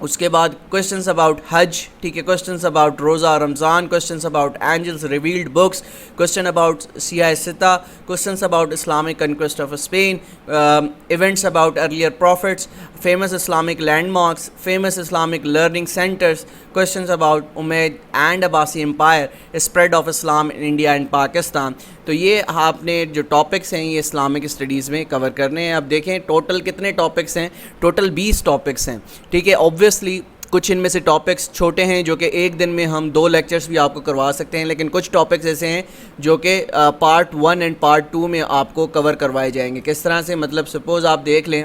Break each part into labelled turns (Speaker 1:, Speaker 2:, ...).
Speaker 1: اس کے بعد questions about حج، ٹھیک ہے، questions about roza Ramzan, questions about angels revealed books, question about Sihah Sitta, questions about Islamic conquest of Spain, events about earlier prophets, famous Islamic landmarks, famous Islamic learning centres, questions about Umayyad and Abbasid empire, spread of Islam in India and Pakistan. تو یہ آپ نے جو topics ہیں یہ Islamic studies میں کور کرنے ہیں. اب دیکھیں ٹوٹل کتنے ٹاپکس ہیں، ٹوٹل 20 ٹاپکس ہیں، ٹھیک ہے. اوبویسلی کچھ ان میں سے ٹاپکس چھوٹے ہیں جو کہ ایک دن میں ہم 2 لیکچرز بھی آپ کو کروا سکتے ہیں، لیکن کچھ ٹاپکس ایسے ہیں جو کہ پارٹ 1 اینڈ پارٹ 2 میں آپ کو کور کروائے جائیں گے. کس طرح سے؟ مطلب سپوز آپ دیکھ لیں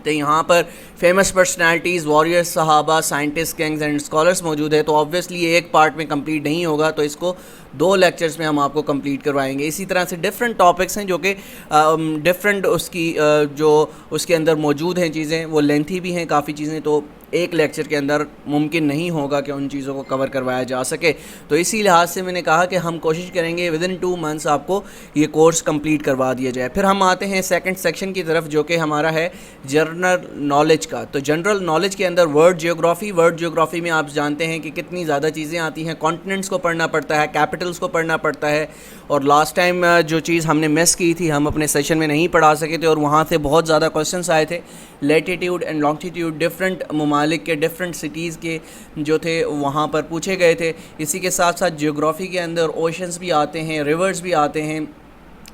Speaker 1: تو یہاں پر فیمس پرسنالٹیز، واریئرز، صحابہ، سائنٹسٹ، کنگز اینڈ اسکالرس موجود ہے. تو آبویسلی یہ ایک پارٹ میں کمپلیٹ نہیں ہوگا، تو اس کو 2 لیکچرز میں ہم آپ کو کمپلیٹ کروائیں گے. اسی طرح سے ڈفرینٹ ٹاپکس ہیں جو کہ ڈفرینٹ اس کی جو اس کے اندر موجود ہیں چیزیں، وہ لینتھی بھی ہیں کافی چیزیں، تو ایک لیکچر کے اندر ممکن نہیں ہوگا کہ ان چیزوں کو کور کروایا جا سکے. تو اسی لحاظ سے میں نے کہا کہ ہم کوشش کریں گے ودن 2 منتھس آپ کو یہ کورس کمپلیٹ کروا دیا جائے. پھر ہم آتے ہیں سیکنڈ سیکشن کی طرف جو کہ ہمارا ہے جنرل نالج کا. تو جنرل نالج کے اندر ورلڈ جیوگرافی میں آپ جانتے ہیں کہ کتنی زیادہ چیزیں آتی ہیں. کانٹیننٹس کو پڑھنا پڑتا ہے، کیپٹلس کو پڑھنا پڑتا ہے، اور لاسٹ ٹائم جو چیز ہم نے مس کی تھی، ہم اپنے سیشن میں نہیں پڑھا سکے تھے، اور وہاں سے بہت زیادہ کوشچنس آئے تھے. لیٹیٹیوڈ اینڈ لانگٹیٹیوڈ ڈفرینٹ ممالک کے، ڈفرینٹ سٹیز کے جو تھے وہاں پر پوچھے گئے تھے. اسی کے ساتھ ساتھ جیوگرافی کے اندر اوشنز بھی آتے ہیں، ریورز بھی آتے ہیں،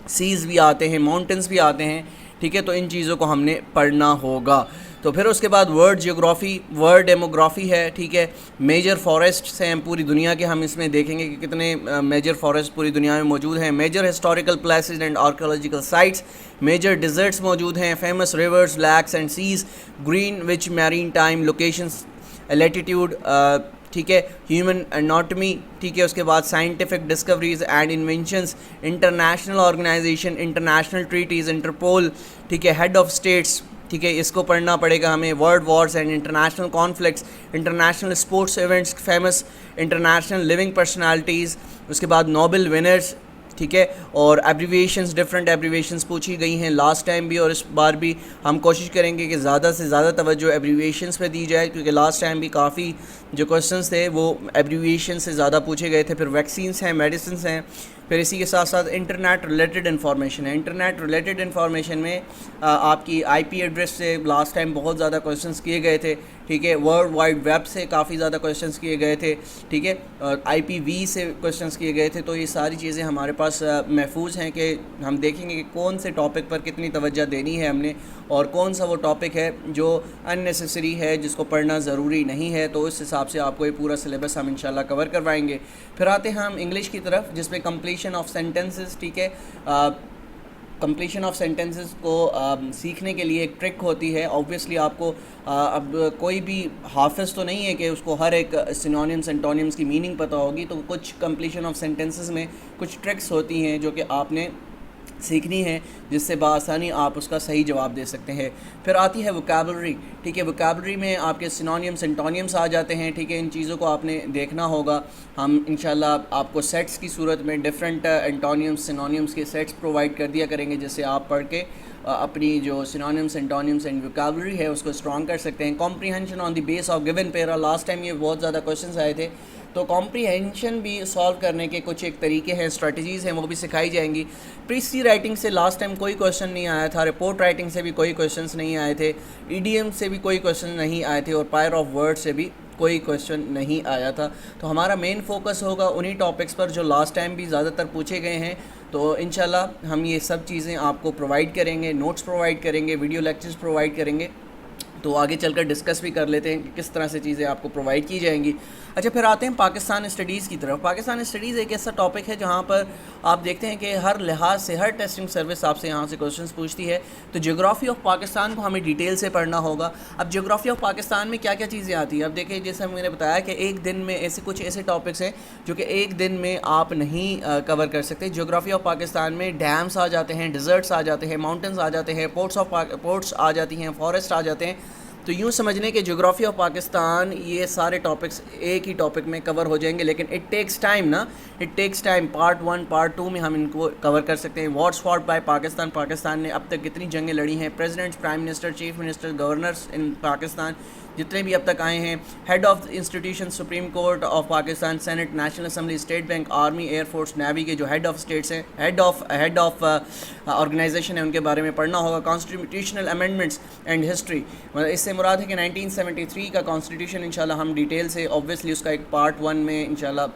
Speaker 1: سیز بھی آتے ہیں، ماؤنٹنز بھی آتے ہیں، ٹھیک ہے. تو ان چیزوں کو ہم نے پڑھنا ہوگا. تو پھر اس کے بعد ورلڈ جیوگرافی، ورلڈ ڈیموگرافی ہے، ٹھیک ہے. میجر فارسٹس ہیں پوری دنیا کے، ہم اس میں دیکھیں گے کہ کتنے میجر فارسٹ پوری دنیا میں موجود ہیں. Major historical places and archaeological sites, major deserts موجود ہیں، famous rivers, lakes and seas, Greenwich maritime locations, latitude, ٹھیک ہے، ہیومن اناٹمی، ٹھیک ہے. اس کے بعد scientific discoveries and inventions, international organisation, international treaties, Interpol, ٹھیک ہے، ہیڈ آف اسٹیٹس، ٹھیک ہے، اس کو پڑھنا پڑے گا ہمیں. World wars and international conflicts, international sports events, famous international living personalities. اس کے بعد نوبل ونرز، ٹھیک ہے. اور ایبریویشنز، ڈفرینٹ ایبریویشنز پوچھی گئی ہیں لاسٹ ٹائم بھی، اور اس بار بھی ہم کوشش کریں گے کہ زیادہ سے زیادہ توجہ ایبریویشنز پہ دی جائے، کیونکہ لاسٹ ٹائم بھی کافی جو کوشچنس تھے وہ ایبریویشن سے زیادہ پوچھے گئے تھے. پھر ویکسینس ہیں، میڈیسنس ہیں. پھر اسی کے ساتھ ساتھ انٹرنیٹ ریلیٹڈ انفارمیشن ہے. انٹرنیٹ ریلیٹڈ انفارمیشن میں آپ کی آئی پی ایڈریس سے لاسٹ ٹائم بہت زیادہ کوشچنس کیے گئے تھے، ٹھیک ہے. ورلڈ وائڈ ویب سے کافی زیادہ کوشچنس کیے گئے تھے، ٹھیک ہے. آئی پی وی سے کوشچنس کیے گئے تھے. تو یہ ساری چیزیں ہمارے پاس محفوظ ہیں کہ ہم دیکھیں گے کہ کون سے ٹاپک پر کتنی توجہ دینی ہے ہم نے، اور کون سا وہ ٹاپک ہے جو ان نیسیسری ہے، جس کو پڑھنا ضروری نہیں ہے. تو اس حساب سے آپ کو یہ پورا سلیبس ہم انشاءاللہ کور کروائیں گے. پھر آتے ہیں ہم انگلش کی طرف، جس میں کمپلیشن آف سینٹنسز، ٹھیک ہے. کمپلیشن آف سینٹنسز کو سیکھنے کے لیے ایک ٹرک ہوتی ہے. اوبویسلی آپ کو اب کوئی بھی حافظ تو نہیں ہے کہ اس کو ہر ایک سینونیمس اینٹونیمس کی میننگ پتہ ہوگی. تو کچھ کمپلیشن آف سینٹنسز میں کچھ ٹرکس ہوتی ہیں جو کہ آپ نے سیکھنی ہے، جس سے بآسانی آپ اس کا صحیح جواب دے سکتے ہیں. پھر آتی ہے ووکیبلری، ٹھیک ہے. ووکیبلری میں آپ کے سینونیمس اینٹونیمس آ جاتے ہیں، ٹھیک ہے. ان چیزوں کو آپ نے دیکھنا ہوگا. ہم انشاءاللہ آپ کو سیٹس کی صورت میں ڈفرینٹ اینٹونیمس، سینونیمس کے سیٹس پرووائڈ کر دیا کریں گے، جس سے آپ پڑھ کے اپنی جو سینونیمس، اینٹونیمس اینڈ ووکیبلری ہے اس کو اسٹرانگ کر سکتے ہیں. Comprehension on the base of given para, last time یہ بہت زیادہ کویشچنس آئے تھے. تو کمپریہنشن بھی سالو کرنے کے کچھ ایک طریقے ہیں، اسٹریٹجیز ہیں، وہ بھی سکھائی جائیں گی. پریسی رائٹنگ سے لاسٹ ٹائم کوئی کویشچن نہیں آیا تھا. رپورٹ رائٹنگ سے بھی کوئی کویشچنس نہیں آئے تھے. ایڈیم سے بھی کوئی کویشچن نہیں آئے تھے، اور پائر آف ورڈ سے بھی کوئی کویشچن نہیں آیا تھا. تو ہمارا مین فوکس ہوگا انہی ٹاپکس پر جو لاسٹ ٹائم بھی زیادہ تر پوچھے گئے ہیں. تو انشاءاللہ ہم یہ سب چیزیں آپ کو پرووائڈ کریں گے، نوٹس پرووائڈ کریں گے، ویڈیو لیکچرز پرووائڈ کریں گے. تو آگے چل کر ڈسکس بھی کر لیتے ہیں کہ کس طرح سے چیزیں آپ کو پرووائڈ کی جائیں گی. اچھا، پھر آتے ہیں پاکستان اسٹڈیز کی طرف. پاکستان اسٹڈیز ایک ایسا ٹاپک ہے جہاں پر آپ دیکھتے ہیں کہ ہر لحاظ سے، ہر ٹیسٹنگ سروس آپ سے یہاں سے کویشچنس پوچھتی ہے. تو جیوگرافی آف پاکستان کو ہمیں ڈیٹیل سے پڑھنا ہوگا. اب جیوگرافی آف پاکستان میں کیا کیا چیزیں آتی ہیں؟ اب دیکھیں، جیسے میں نے بتایا کہ ایک دن میں کچھ ایسے ٹاپکس ہیں جو کہ ایک دن میں آپ نہیں کور کر سکتے. جیوگرافی آف پاکستان میں ڈیمز آ جاتے ہیں، ڈیزرٹس آ جاتے ہیں، ماؤنٹنز آ جاتے ہیں، پورٹس آ جاتی ہیں، فارسٹ آ جاتے ہیں. تو یوں سمجھ لیں کہ جغرافی آف پاکستان یہ سارے ٹاپکس ایک ہی ٹاپک میں کور ہو جائیں گے، لیکن اٹ ٹیکس ٹائم نا، it takes time. Part 1 part 2 میں ہم ان کو کور کر سکتے ہیں. Wars fought by Pakistan, Pakistan نے اب تک کتنی جنگیں لڑی ہیں، presidents, prime minister, chief minister, governors in Pakistan جتنے بھی اب تک آئے ہیں، head of institution supreme court of Pakistan, senate, national assembly, state bank, army, air force, navy کے جو ہیڈ آف اسٹیٹس ہیں، ہیڈ آف آرگنائزیشن ہے، ان کے بارے میں پڑھنا ہوگا. کانسٹیٹیوشنل امینڈمنٹس اینڈ ہسٹری، اس سے مراد ہے کہ 1973 کا کانسٹیٹیوشن انشاءاللہ ہم ڈیٹیل سے اوبویسلی اس کا ایک پارٹ 1 میں انشاءاللہ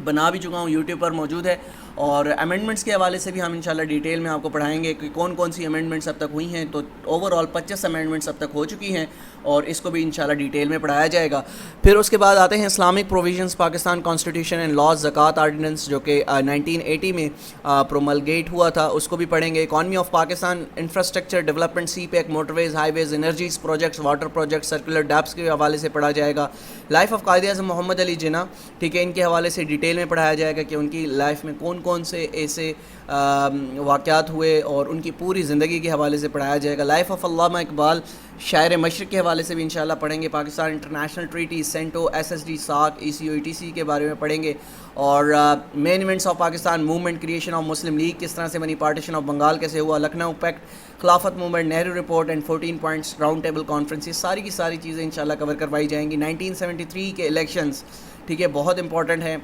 Speaker 1: بنا بھی چکا ہوں، یوٹیوب پر موجود ہے. اور امینڈمنٹس کے حوالے سے بھی ہم انشاءاللہ ڈیٹیل میں آپ کو پڑھائیں گے کہ کون کون سی امینڈمنٹس اب تک ہوئی ہیں. تو اوور آل 25 امینڈمنٹس اب تک ہو چکی ہیں اور اس کو بھی انشاءاللہ ڈیٹیل میں پڑھایا جائے گا. پھر اس کے بعد آتے ہیں Islamic provisions Pakistan constitution and laws, زکوٰۃ آرڈیننس جو کہ 1980 میں پروملگیٹ ہوا تھا، اس کو بھی پڑھیں گے. Economy of Pakistan, infrastructure development, CPEC, motorways, highways, energies projects, water projects, circular debts کے حوالے سے پڑھا جائے گا. لائف آف قائد اعظم محمد علی جناح، ٹھیک ہے، ان کے حوالے سے ڈیٹیل میں پڑھایا جائے گا کہ ان کی لائف میں کون کون سے ایسے واقعات ہوئے اور ان کی پوری زندگی کے حوالے سے پڑھایا جائے گا. لائف آف علامہ اقبال، شاعر مشرق کے حوالے سے بھی انشاءاللہ پڑھیں گے. Pakistan international treaty, سینٹو، S S D, ساک، ای سی او، ای ٹی سی کے بارے میں پڑھیں گے. اور main events of Pakistan movement, creation of Muslim League کس طرح سے بنی، پارٹیشن آف بنگال کیسے ہوا، Lucknow pact, Khilafat movement, Nehru report and 14 points round table conference, یہ ساری کی ساری چیزیں انشاءاللہ کور کروائی جائیں گی. 1973 کے الیکشنز، ٹھیک ہے، بہت امپورٹنٹ ہے،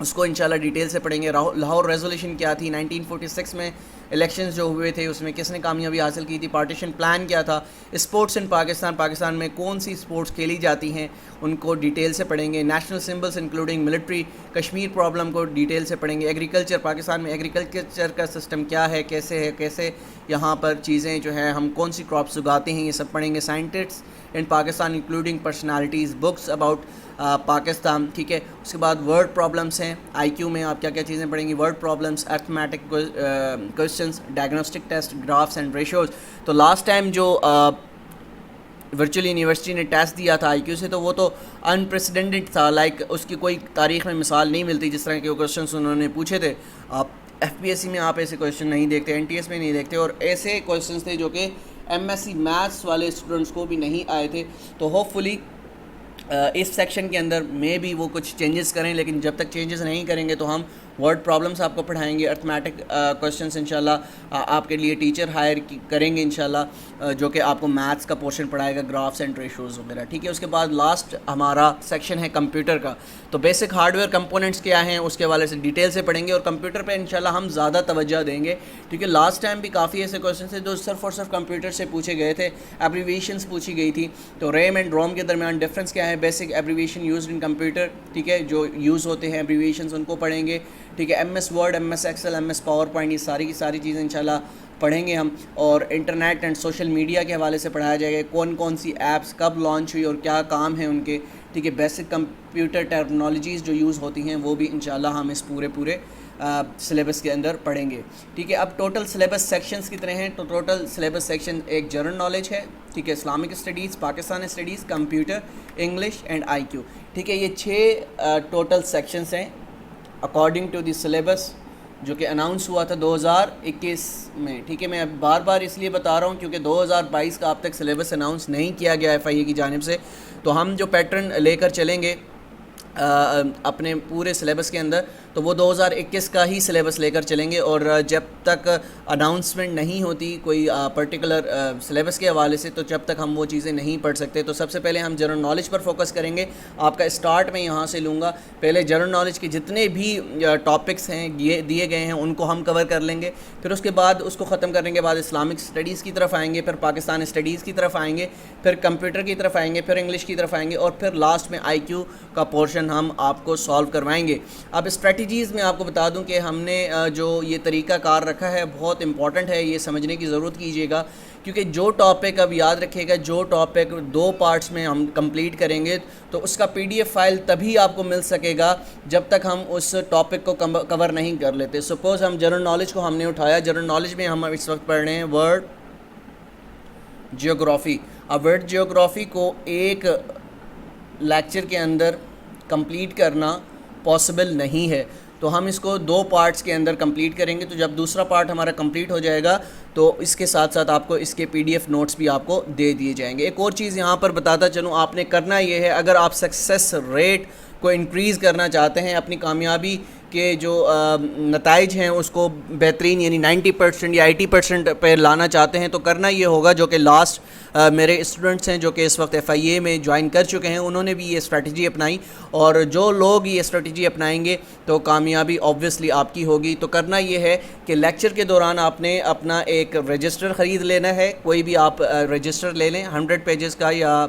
Speaker 1: اس کو انشاءاللہ ڈیٹیل سے پڑھیں گے. لاہور ریزولوشن کیا تھی، 1946 میں الیکشنز جو ہوئے تھے اس میں کس نے کامیابی حاصل کی تھی، پارٹیشن پلان کیا تھا. اسپورٹس ان پاکستان، پاکستان میں کون سی اسپورٹس کھیلی جاتی ہیں ان کو ڈیٹیل سے پڑھیں گے. National symbols including military, Kashmir problem کو ڈیٹیل سے پڑھیں گے. ایگریکلچر، پاکستان میں ایگریکلچر کا سسٹم کیا ہے، کیسے یہاں پر چیزیں جو ہے ہم کون سی کراپس اگاتے ہیں، یہ سب پڑھیں گے. Scientist in Pakistan including personalities, books about Pakistan, ٹھیک ہے. اس کے بعد ورڈ پرابلمس ہیں، آئی کیو میں آپ کیا کیا چیزیں پڑھیں گی، word problems, arithmetic questions, diagnostic test, graphs and ratios. تو لاسٹ ٹائم جو ورچوئل یونیورسٹی نے ٹیسٹ دیا تھا آئی کیو سے، تو وہ تو انپریسیڈنٹڈ تھا، لائک اس کی کوئی تاریخ میں مثال نہیں ملتی جس طرح کے کوشچنس انہوں نے پوچھے تھے. آپ ایف پی ایس سی میں آپ ایسے کوشچن نہیں دیکھتے، این ٹی ایس میں نہیں دیکھتے، اور ایسے کوشچنس تھے جو کہ ایم ایس سی میتھس والے اسٹوڈنٹس کو بھی نہیں آئے تھے. تو ہوپ فلی اس سیکشن کے اندر میں بھی وہ کچھ چینجز کریں، لیکن جب تک چینجز نہیں کریں گے تو ہم ورڈ پرابلمس آپ کو پڑھائیں گے. ارتھمیٹک کوشچنس انشاءاللہ آپ کے لیے ٹیچر ہائر کریں گے انشاءاللہ، جو کہ آپ کو میتھس کا پورشن پڑھائے گا، گرافس اینڈ ریشوز وغیرہ، ٹھیک ہے. اس کے بعد لاسٹ ہمارا سیکشن ہے کمپیوٹر کا. تو بیسک ہارڈ ویئر کمپوننٹس کیا ہیں اس کے حوالے سے ڈیٹیل سے پڑھیں گے، اور کمپیوٹر پہ انشاءاللہ ہم زیادہ توجہ دیں گے، کیونکہ لاسٹ ٹائم بھی کافی ایسے کوشچنس تھے جو صرف اور صرف کمپیوٹر سے پوچھے گئے تھے. ایبریویشنس پوچھی گئی تھی. تو ریم اینڈ روم کے درمیان ڈفرینس کیا ہے، basic abbreviation used in computer, ٹھیک ہے، جو یوز ہوتے ہیں ایبریویشنس ان کو پڑھیں گے، ٹھیک ہے. M S Word, M S Excel, M S PowerPoint, یہ ساری کی ساری چیزیں انشاءاللہ پڑھیں گے ہم. اور انٹرنیٹ اینڈ سوشل میڈیا کے حوالے سے پڑھایا جائے گا، کون کون سی ایپس کب لانچ ہوئی اور کیا کام ہیں ان کے، ٹھیک ہے. بیسک کمپیوٹر ٹیکنالوجیز جو یوز ہوتی ہیں وہ بھی انشاءاللہ ہم اس پورے سلیبس کے اندر پڑھیں گے، ٹھیک ہے. اب ٹوٹل سلیبس سیکشنز کتنے ہیں؟ تو ٹوٹل سلیبس سیکشن ایک جنرل نالج ہے، ٹھیک ہے، Islamic studies, Pakistan studies, computer, English and IQ, ٹھیک ہے. یہ 6 ٹوٹل سیکشنز ہیں اکارڈنگ ٹو دی سلیبس جو کہ اناؤنس ہوا تھا 2021 میں، ٹھیک ہے. میں اب بار اس لیے بتا رہا ہوں کیونکہ 2022 کا اب تک سلیبس اناؤنس نہیں کیا گیا ایف آئی اے کی جانب سے. تو ہم جو پیٹرن لے کر چلیں گے اپنے پورے سلیبس کے اندر، تو وہ 2021 کا ہی سلیبس لے کر چلیں گے. اور جب تک اناؤنسمنٹ نہیں ہوتی کوئی پرٹیکولر سلیبس کے حوالے سے، تو جب تک ہم وہ چیزیں نہیں پڑھ سکتے. تو سب سے پہلے ہم جنرل نالج پر فوکس کریں گے. آپ کا اسٹارٹ میں یہاں سے لوں گا. پہلے جنرل نالج کے جتنے بھی ٹاپکس ہیں دیے گئے ہیں ان کو ہم کور کر لیں گے. پھر اس کے بعد اس کو ختم کرنے کے بعد اسلامک اسٹڈیز کی طرف آئیں گے، پھر پاکستان اسٹڈیز کی طرف آئیں گے، پھر کمپیوٹر کی طرف آئیں گے، پھر انگلش کی طرف آئیں گے، اور پھر لاسٹ میں آئی کیو کا پورشن ہم آپ کو سالو کروائیں گے. اب اسٹریٹجیز میں آپ کو بتا دوں کہ ہم نے جو یہ طریقہ کار رکھا ہے بہت امپورٹنٹ ہے، یہ سمجھنے کی ضرورت کیجیے گا، کیونکہ جو ٹاپک اب یاد رکھیے گا، جو ٹاپک 2 پارٹس میں ہم کمپلیٹ کریں گے تو اس کا پی ڈی ایف فائل تبھی آپ کو مل سکے گا جب تک ہم اس ٹاپک کو کور نہیں کر لیتے. سپوز ہم جنرل نالج کو ہم نے اٹھایا، جنرل نالج میں ہم اس وقت پڑھ رہے ہیں ورلڈ جیوگرافی. اب ورلڈ جیوگرافی کو ایک لیکچر کے اندر کمپلیٹ کرنا پاسبل نہیں ہے. تو ہم اس کو 2 پارٹس کے اندر کمپلیٹ کریں گے. تو جب دوسرا پارٹ ہمارا کمپلیٹ ہو جائے گا تو اس کے ساتھ ساتھ آپ کو اس کے PDF نوٹس بھی آپ کو دے دیے جائیں گے. ایک اور چیز یہاں پر بتاتا چلوں, آپ نے کرنا یہ ہے, اگر آپ سکسیس ریٹ کو انکریز کرنا چاہتے ہیں, اپنی کامیابی کے جو نتائج ہیں اس کو بہترین یعنی 90% یا 80% پہ لانا چاہتے ہیں, تو کرنا یہ ہوگا, جو کہ لاسٹ میرے اسٹوڈنٹس ہیں جو کہ اس وقت FIA میں جوائن کر چکے ہیں, انہوں نے بھی یہ اسٹریٹجی اپنائی, اور جو لوگ یہ اسٹریٹجی اپنائیں گے تو کامیابی آبویسلی آپ کی ہوگی. تو کرنا یہ ہے کہ لیکچر کے دوران آپ نے اپنا ایک رجسٹر خرید لینا ہے, کوئی بھی آپ رجسٹر لے لیں 100 پیجز کا یا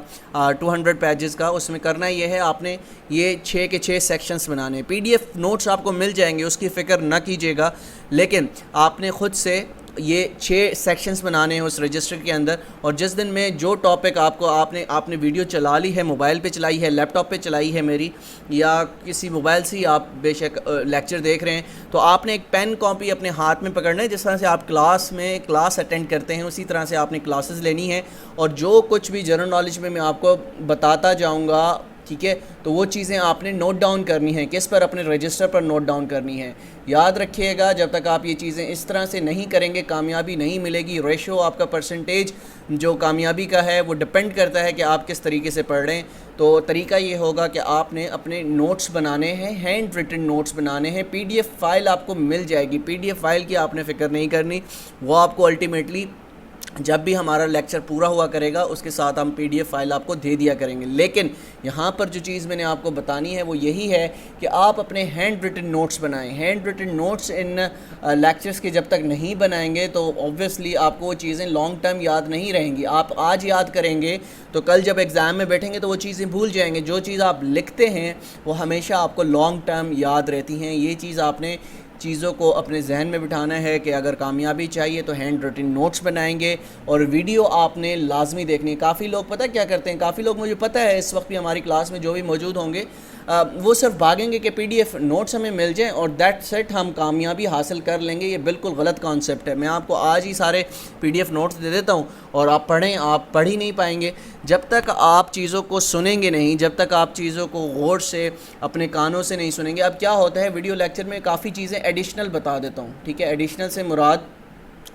Speaker 1: 200 پیجز کا. اس میں کرنا یہ ہے, آپ نے یہ 6 کے 6 سیکشنز بنانے. PDF نوٹس آپ کو مل جائیں گے, اس کی فکر نہ کیجیے گا, لیکن آپ نے خود سے یہ 6 سیکشنز بنانے ہیں اس رجسٹر کے اندر. اور جس دن میں جو ٹاپک آپ نے ویڈیو چلا لی ہے, موبائل پہ چلائی ہے, لیپ ٹاپ پہ چلائی ہے میری, یا کسی موبائل سے ہی آپ بے شک لیکچر دیکھ رہے ہیں, تو آپ نے ایک پین کاپی اپنے ہاتھ میں پکڑنا ہے. جس طرح سے آپ کلاس اٹینڈ کرتے ہیں اسی طرح سے آپ نے کلاسز لینی ہے, اور جو کچھ بھی جنرل نالج میں آپ کو بتاتا جاؤں گا, ٹھیک ہے, تو وہ چیزیں آپ نے نوٹ ڈاؤن کرنی ہیں. کس پر؟ اپنے رجسٹر پر نوٹ ڈاؤن کرنی ہے. یاد رکھیے گا, جب تک آپ یہ چیزیں اس طرح سے نہیں کریں گے کامیابی نہیں ملے گی. ریشو آپ کا پرسنٹیج جو کامیابی کا ہے وہ ڈپینڈ کرتا ہے کہ آپ کس طریقے سے پڑھ رہے ہیں. تو طریقہ یہ ہوگا کہ آپ نے اپنے نوٹس بنانے ہیں, ہینڈ ریٹن نوٹس بنانے ہیں. PDF فائل آپ کو مل جائے گی. PDF فائل کی آپ نے فکر نہیں کرنی, وہ آپ کو الٹیمیٹلی جب بھی ہمارا لیکچر پورا ہوا کرے گا اس کے ساتھ ہم PDF فائل آپ کو دے دیا کریں گے. لیکن یہاں پر جو چیز میں نے آپ کو بتانی ہے وہ یہی ہے کہ آپ اپنے ہینڈ ریٹن نوٹس بنائیں. ہینڈ ریٹن نوٹس ان لیکچرز کے جب تک نہیں بنائیں گے تو آبویسلی آپ کو وہ چیزیں لانگ ٹرم یاد نہیں رہیں گی. آپ آج یاد کریں گے تو کل جب ایگزام میں بیٹھیں گے تو وہ چیزیں بھول جائیں گے. جو چیز آپ لکھتے ہیں وہ ہمیشہ آپ کو لانگ ٹرم یاد رہتی ہیں. یہ چیز آپ نے چیزوں کو اپنے ذہن میں بٹھانا ہے کہ اگر کامیابی چاہیے تو ہینڈ ریٹن نوٹس بنائیں گے, اور ویڈیو آپ نے لازمی دیکھنی ہے. کافی لوگ پتہ کیا کرتے ہیں, کافی لوگ مجھے پتہ ہے اس وقت بھی ہماری کلاس میں جو بھی موجود ہوں گے وہ صرف بھاگیں گے کہ PDF نوٹس ہمیں مل جائیں اور دیٹ سیٹ ہم کامیابی حاصل کر لیں گے. یہ بالکل غلط کانسیپٹ ہے. میں آپ کو آج ہی سارے PDF نوٹس دے دیتا ہوں اور آپ پڑھیں, آپ پڑھ ہی نہیں پائیں گے جب تک آپ چیزوں کو سنیں گے نہیں, جب تک آپ چیزوں کو غور سے اپنے کانوں سے نہیں سنیں گے. اب کیا ہوتا ہے, ویڈیو لیکچر میں کافی چیزیں ایڈیشنل بتا دیتا ہوں, ٹھیک ہے. ایڈیشنل سے مراد,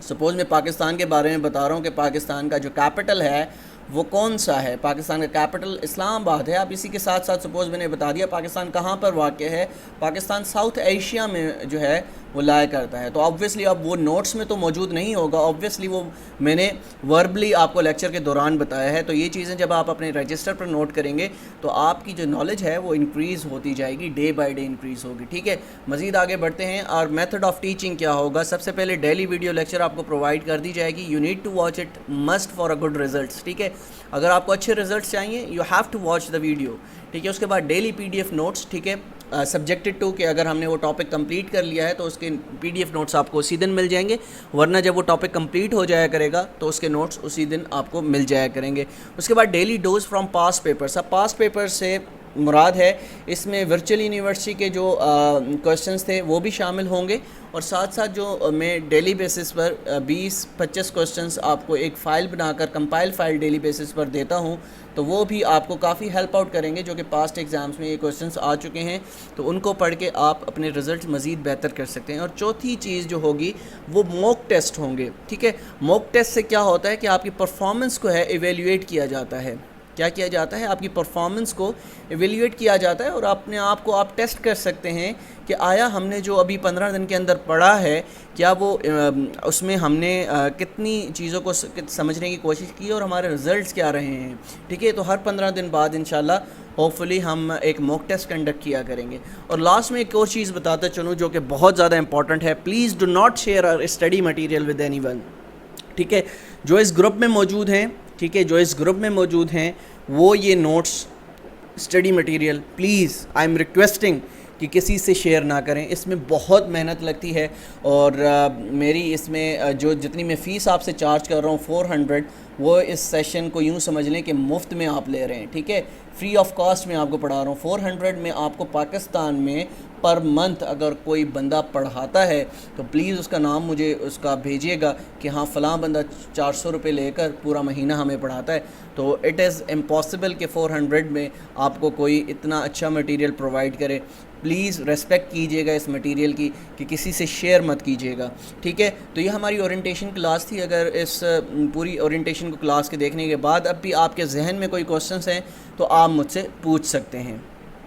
Speaker 1: سپوز میں پاکستان کے بارے میں بتا رہا ہوں کہ پاکستان کا جو کیپٹل ہے وہ کون سا ہے. پاکستان کا کیپٹل اسلام آباد ہے. اب اسی کے ساتھ ساتھ سپوز میں نے بتا دیا پاکستان کہاں پر واقع ہے. پاکستان ساؤتھ ایشیا میں جو ہے وہ لایا کرتا ہے. تو آبویسلی اب وہ نوٹس میں تو موجود نہیں ہوگا, آبویسلی وہ میں نے وربلی آپ کو لیکچر کے دوران بتایا ہے. تو یہ چیزیں جب آپ اپنے رجسٹر پر نوٹ کریں گے تو آپ کی جو نالج ہے وہ انکریز ہوتی جائے گی, ڈے بائی ڈے انکریز ہوگی, ٹھیک ہے. مزید آگے بڑھتے ہیں. اور میتھڈ آف ٹیچنگ کیا ہوگا, سب سے پہلے ڈیلی ویڈیو لیکچر آپ کو پرووائڈ کر دی جائے گی. You need to watch it must for a good results, ٹھیک ہے. اگر آپ کو اچھے ریزلٹس چاہیے you have to watch the video, ٹھیک ہے. اس کے بعد ڈیلی PDF نوٹس, ٹھیک ہے, سبجیکٹڈ ٹو کہ اگر ہم نے وہ ٹاپک کمپلیٹ کر لیا ہے تو اس کے PDF نوٹس آپ کو اسی دن مل جائیں گے, ورنہ جب وہ ٹاپک کمپلیٹ ہو جایا کرے گا تو اس کے نوٹس اسی دن آپ کو مل جایا کریں گے. اس کے بعد daily dose from past papers. اب پاسٹ پیپر سے مراد ہے اس میں ورچوئل یونیورسٹی کے جو کوشچنس تھے وہ بھی شامل ہوں گے, اور ساتھ ساتھ جو میں ڈیلی بیسس پر 20-25 کوشچنس آپ کو ایک فائل بنا کر کمپائل فائل ڈیلی بیسس پر دیتا ہوں, تو وہ بھی آپ کو کافی ہیلپ آؤٹ کریں گے. جو کہ پاسٹ ایگزامس میں یہ کوشچنس آ چکے ہیں تو ان کو پڑھ کے آپ اپنے رزلٹ مزید بہتر کر سکتے ہیں. اور چوتھی چیز جو ہوگی وہ موک ٹیسٹ ہوں گے, ٹھیک ہے. موک ٹیسٹ سے کیا ہوتا ہے کہ آپ کی پرفارمنس کو ہے ایویلیویٹ کیا جاتا ہے. کیا کیا جاتا ہے, آپ کی پرفارمنس کو ایویلیویٹ کیا جاتا ہے, اور اپنے آپ کو آپ ٹیسٹ کر سکتے ہیں کہ آیا ہم نے جو ابھی 15 دن کے اندر پڑھا ہے کیا وہ اس میں ہم نے کتنی چیزوں کو سمجھنے کی کوشش کی اور ہمارے رزلٹس کیا رہے ہیں, ٹھیک ہے. تو ہر 15 دن بعد انشاءاللہ ہوپ فلی ہم ایک موک ٹیسٹ کنڈکٹ کیا کریں گے. اور لاسٹ میں ایک اور چیز بتاتا چلوں جو کہ بہت زیادہ امپورٹنٹ ہے, پلیز ڈو ناٹ شیئر اور study material with any one, ٹھیک ہے. جو اس گروپ میں موجود ہیں, ٹھیک ہے, جو اس گروپ میں موجود ہیں وہ یہ notes study material please I am requesting کہ کسی سے شیئر نہ کریں. اس میں بہت محنت لگتی ہے, اور میری اس میں جو جتنی میں فیس آپ سے چارج کر رہا ہوں 400, وہ اس سیشن کو یوں سمجھ لیں کہ مفت میں آپ لے رہے ہیں، ٹھیک ہے، فری آف کاسٹ میں آپ کو پڑھا رہا ہوں۔ 400 میں آپ کو پاکستان میں پر منتھ اگر کوئی بندہ پڑھاتا ہے تو پلیز اس کا نام مجھے اس کا بھیجیے گا کہ ہاں فلاں بندہ 400 روپے لے کر پورا مہینہ ہمیں پڑھاتا ہے۔ تو اٹ از امپاسبل کہ 400 میں آپ کو کوئی اتنا اچھا مٹیریل پرووائڈ کرے۔ پلیز ریسپیکٹ کیجیے گا اس مٹیریل کی کہ کسی سے شیئر مت کیجیے گا، ٹھیک ہے۔ تو یہ ہماری اورینٹیشن کلاس تھی۔ اگر اس پوری اورینٹیشن کو کلاس کے دیکھنے کے بعد اب بھی آپ کے ذہن میں کوئی کوسچنس ہیں تو آپ مجھ سے پوچھ سکتے ہیں۔